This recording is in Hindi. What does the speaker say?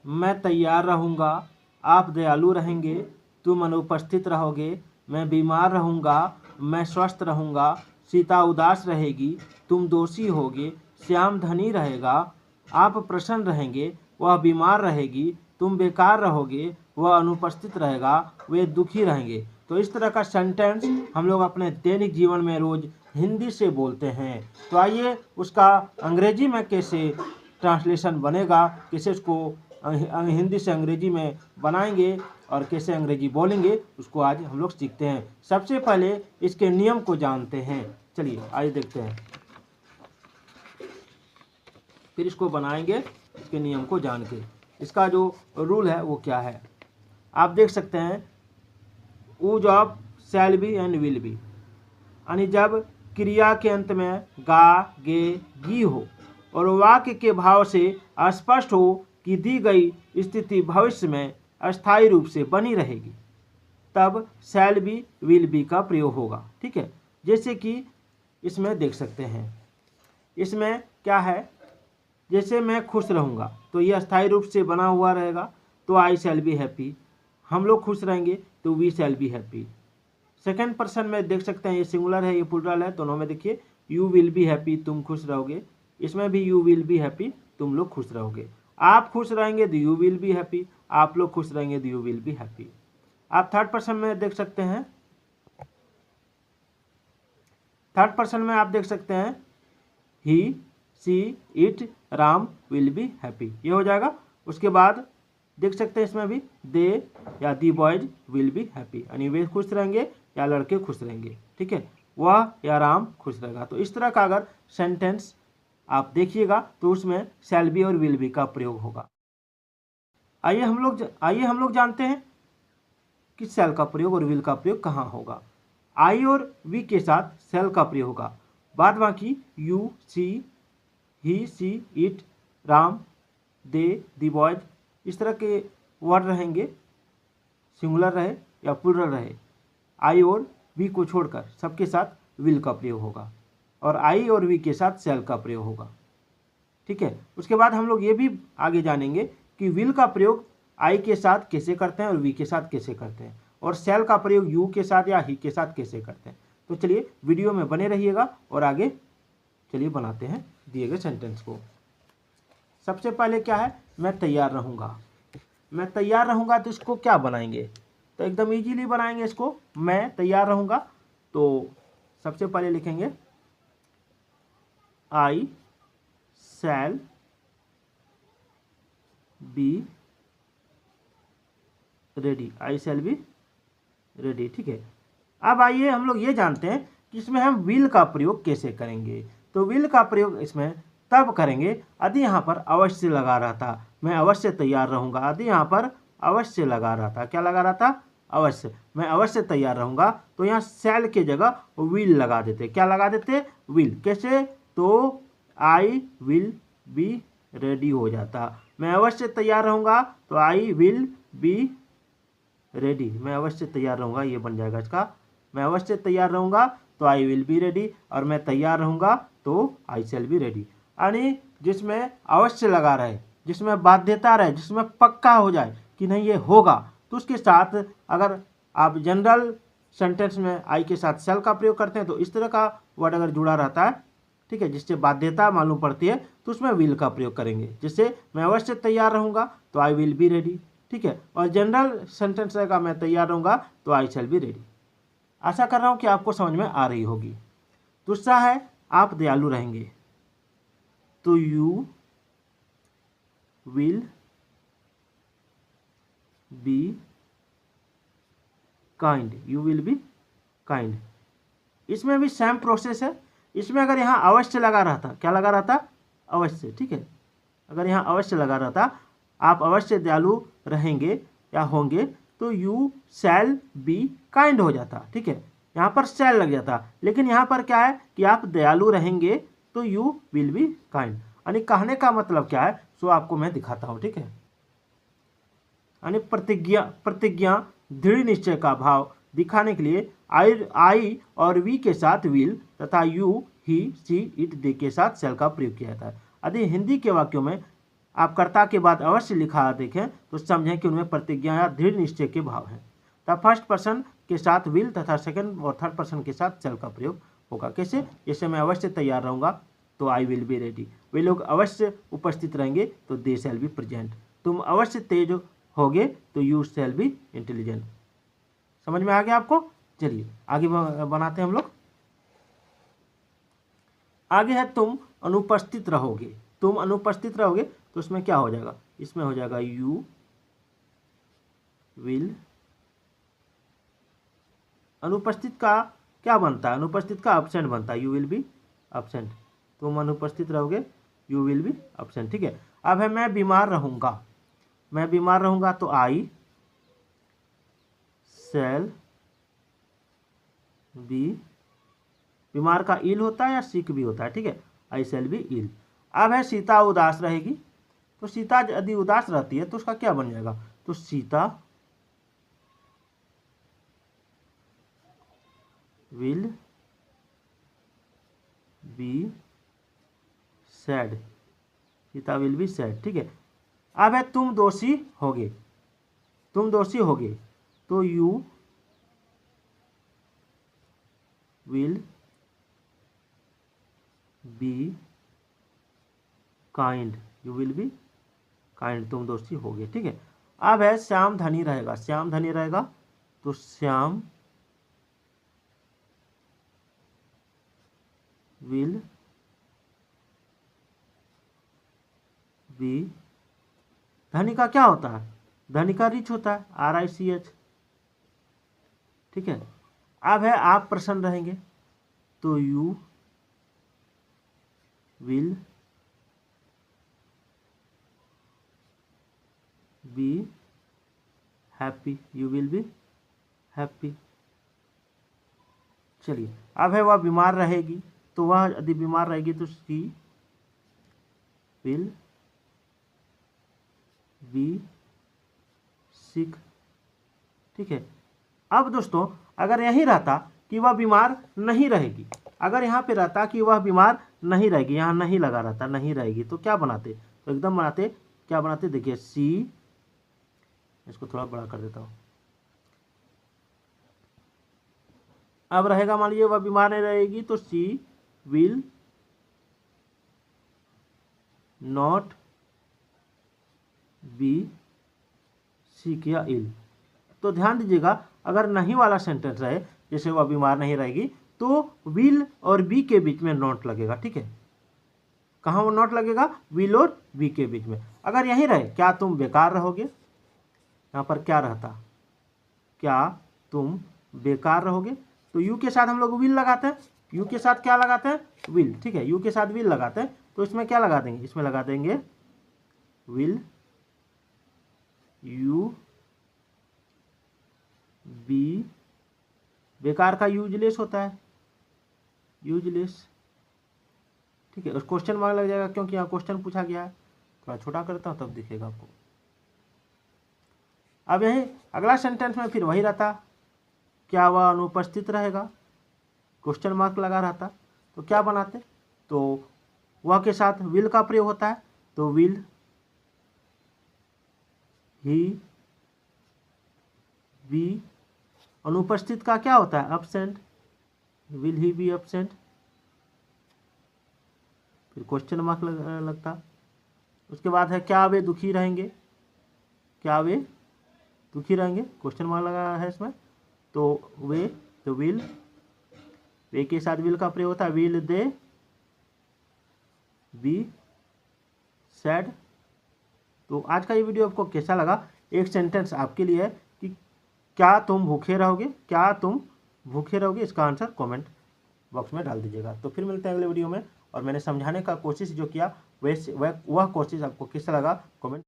मैं तैयार रहूँगा, आप दयालु रहेंगे, तुम अनुपस्थित रहोगे, मैं बीमार रहूँगा, मैं स्वस्थ रहूँगा, सीता उदास रहेगी, तुम दोषी होगे, श्याम धनी रहेगा, आप प्रसन्न रहेंगे, वह बीमार रहेगी, तुम बेकार रहोगे, वह अनुपस्थित रहेगा, वे दुखी रहेंगे। तो इस तरह का सेंटेंस हम लोग अपने दैनिक जीवन में रोज हिंदी से बोलते हैं। तो आइए उसका अंग्रेजी में कैसे ट्रांसलेशन बनेगा, कैसे उसको हिंदी से अंग्रेजी में बनाएंगे और कैसे अंग्रेजी बोलेंगे, उसको आज हम लोग सीखते हैं। सबसे पहले इसके नियम को जानते हैं। चलिए आइए देखते हैं, फिर इसको बनाएंगे इसके नियम को जान के। इसका जो रूल है वो क्या है, आप देख सकते हैं, would of shall be and will be, यानी जब क्रिया के अंत में गा गे गी हो और वाक्य के भाव से स्पष्ट हो कि दी गई स्थिति भविष्य में अस्थायी रूप से बनी रहेगी, तब शैल बी विल बी का प्रयोग होगा। ठीक है, जैसे कि इसमें देख सकते हैं, इसमें क्या है, जैसे मैं खुश रहूँगा तो ये अस्थायी रूप से बना हुआ रहेगा, तो आई शैल बी हैप्पी। हम लोग खुश रहेंगे तो we shall be happy. Second person में देख सकते हैं, ये सिंगुलर है, ये प्लूरल है, दोनों में देखिए यू विल बी हैप्पी, तुम खुश रहोगे, इसमें भी यू विल बी हैप्पी, तुम लोग खुश रहोगे। आप खुश रहेंगे तो यू विल बी हैप्पी, आप लोग खुश रहेंगे तो यू विल बी हैप्पी। आप थर्ड पर्सन में देख सकते हैं, थर्ड पर्सन में आप देख सकते हैं he see it Ram will be happy, ये हो जाएगा। उसके बाद देख सकते हैं इसमें भी दे या दी बॉयज विल बी हैप्पी, यानी वे खुश रहेंगे या लड़के खुश रहेंगे। ठीक है, वह या राम खुश रहेगा। तो इस तरह का अगर सेंटेंस आप देखिएगा तो उसमें शैल बी और विल बी का प्रयोग होगा। आइए हम लोग जानते हैं कि शैल का प्रयोग और विल का प्रयोग कहाँ होगा। आई और वी के साथ शैल का प्रयोग होगा, बाद बाकी you see he see it Ram दे दी बॉयज इस तरह के वर्ड रहेंगे, सिंगुलर रहे या प्लूरल रहे। आई और वी को छोड़कर सबके साथ विल का प्रयोग होगा और आई और वी के साथ शैल का प्रयोग होगा। ठीक है, उसके बाद हम लोग ये भी आगे जानेंगे कि विल का प्रयोग आई के साथ कैसे करते हैं और वी के साथ कैसे करते हैं, और शैल का प्रयोग यू के साथ या ही के साथ कैसे करते हैं। तो चलिए वीडियो में बने रहिएगा और आगे चलिए बनाते हैं दिए गए सेंटेंस को। सबसे पहले क्या है, मैं तैयार रहूँगा। मैं तैयार रहूँगा तो इसको क्या बनाएंगे, तो एकदम इजीली बनाएंगे इसको। मैं तैयार रहूँगा तो सबसे पहले लिखेंगे I shall be ready, I shall be ready. ठीक है, अब आइए हम लोग ये जानते हैं कि इसमें हम विल का प्रयोग कैसे करेंगे। तो विल का प्रयोग इसमें तब करेंगे यदि यहाँ पर अवश्य लगा रहा था, मैं अवश्य तैयार रहूँगा। यदि यहाँ पर अवश्य लगा रहा था, क्या लगा रहा था, अवश्य, मैं अवश्य तैयार रहूँगा, तो यहाँ शैल के जगह विल लगा देते। क्या लगा देते, विल। कैसे, तो आई विल बी रेडी हो जाता। मैं अवश्य तैयार रहूँगा तो आई विल बी रेडी, मैं अवश्य तैयार रहूँगा, ये बन जाएगा इसका। मैं अवश्य तैयार रहूँगा तो आई विल बी रेडी, और मैं तैयार रहूँगा तो आई शैल बी रेडी। यानी जिसमें अवश्य लगा रहे, जिसमें बाध्यता रहे, जिसमें पक्का हो जाए कि नहीं ये होगा, तो उसके साथ अगर आप जनरल सेंटेंस में आई के साथ शैल का प्रयोग करते हैं तो इस तरह का वर्ड अगर जुड़ा रहता है, ठीक है, जिससे बाध्यता मालूम पड़ती है, तो उसमें विल का प्रयोग करेंगे। जैसे मैं अवश्य तैयार रहूँगा तो आई विल बी रेडी। ठीक है, और जनरल सेंटेंस रहेगा मैं तैयार रहूँगा तो आई शैल बी रेडी। आशा कर रहा हूँ कि आपको समझ में आ रही होगी। दूसरा है आप दयालु रहेंगे, तो you will be kind, you will be kind. इसमें भी सेम प्रोसेस है। इसमें अगर यहाँ अवश्य लगा रहा था, क्या लगा रहा था, अवश्य। ठीक है, अगर यहाँ अवश्य लगा रहा था, आप अवश्य दयालु रहेंगे या होंगे, तो यू शैल बी काइंड हो जाता। ठीक है, यहाँ पर शैल लग जाता, लेकिन यहाँ पर क्या है कि आप दयालु रहेंगे तो यू विल बी काइंड। यानी कहने का मतलब क्या है, सो आपको मैं दिखाता हूँ। ठीक है, यानी प्रतिज्ञा दृढ़ निश्चय का भाव दिखाने के लिए आई और वी के साथ विल तथा you he see it they के साथ शैल का प्रयोग किया जाता है। यदि हिंदी के वाक्यों में आप कर्ता के बाद अवश्य लिखा देखें तो समझें कि उनमें प्रतिज्ञा या दृढ़ निश्चय के भाव हैं। तब फर्स्ट पर्सन के साथ विल तथा सेकंड और थर्ड पर्सन के साथ शैल का प्रयोग होगा। कैसे? जैसे मैं अवश्य तैयार रहूंगा तो आई विल बी रेडी, वे लोग अवश्य उपस्थित रहेंगे तो दे शैल बी प्रेजेंट, तुम अवश्य तेज होगे तो यू शैल बी इंटेलिजेंट। समझ में आ गया आपको? चलिए आगे बनाते हैं हम लोग। आगे है तुम अनुपस्थित रहोगे। तुम अनुपस्थित रहोगे तो उसमें क्या हो जाएगा? इसमें हो जाएगा यू विल। अनुपस्थित का क्या बनता है? अनुपस्थित का एब्सेंट बनता है, यू विल बी एब्सेंट। तुम अनुपस्थित रहोगे, यू विल बी एब्सेंट। ठीक है। अब है मैं बीमार रहूंगा। मैं बीमार रहूंगा तो आई शैल बी, बीमार का इल होता है या सिक भी होता है। ठीक है, आई शैल बी इल। अब है सीता उदास रहेगी। तो सीता यदि उदास रहती है तो उसका क्या बन जाएगा? तो Sita will be sad. Sita will be sad. ठीक है। अब है तुम दोषी होगे। तुम दोषी होगे तो you will be kind. You will be kind, तुम दोषी होगे। ठीक है। अब है श्याम धनी रहेगा। श्याम धनी रहेगा तो श्याम विल बी, धनी का क्या होता है? धनी का रिच होता है, RICH। ठीक है। अब है आप प्रसन्न रहेंगे तो you will be happy. You will be happy. चलिए अब है वह बीमार रहेगी तो वह यदि बीमार रहेगी तो शी विल बी सिक। ठीक है। अब दोस्तों अगर यही रहता कि वह बीमार नहीं रहेगी, अगर यहाँ पे रहता कि वह बीमार नहीं रहेगी, यहाँ नहीं लगा रहता नहीं रहेगी, तो क्या बनाते? तो एकदम बनाते, क्या बनाते? देखिए सी, इसको थोड़ा बड़ा कर देता हूँ। अब रहेगा, मान लीजिए वह बीमार नहीं रहेगी तो सी विल नॉट बी सिक या इल। तो ध्यान दीजिएगा अगर नहीं वाला सेंटेंस रहे, जैसे वह बीमार नहीं रहेगी, तो विल और बी के बीच में नॉट लगेगा। ठीक है। कहाँ वो नॉट लगेगा? विल और बी के बीच में। अगर यही रहे क्या तुम बेकार रहोगे, यहाँ पर क्या रहता? क्या तुम बेकार रहोगे, तो यू के साथ हम लोग विल लगाते हैं। यू के साथ क्या लगाते हैं? विल। ठीक है, यू के साथ विल लगाते हैं तो इसमें क्या लगा देंगे? इसमें लगा देंगे विल यू बी, बेकार का यूजलेस होता है, यूजलेस। ठीक है, उस क्वेश्चन मार्क लग जाएगा क्योंकि यहाँ क्वेश्चन पूछा गया है। थोड़ा छोटा करता हूँ तब दिखेगा आपको। अब यही अगला सेंटेंस में फिर वही रहता, क्या वह अनुपस्थित रहेगा, क्वेश्चन मार्क लगा रहता, तो क्या बनाते? तो वह के साथ विल का प्रयोग होता है तो विल ही बी, अनुपस्थित का क्या होता है? Absent. Will he be absent, फिर क्वेश्चन मार्क लगता। उसके बाद है क्या वे दुखी रहेंगे। क्या वे दुखी रहेंगे, क्वेश्चन मार्क लगा है इसमें, तो वे, तो विल, वे के साथ विल का प्रयोग होता है, विल दे बी सैड। तो आज का ये वीडियो आपको कैसा लगा? एक सेंटेंस आपके लिए है कि क्या तुम भूखे रहोगे, क्या तुम भूखे रहोगे, इसका आंसर कमेंट बॉक्स में डाल दीजिएगा। तो फिर मिलते हैं अगले वीडियो में। और मैंने समझाने का कोशिश जो किया वह कोशिश आपको कैसा लगा कमेंट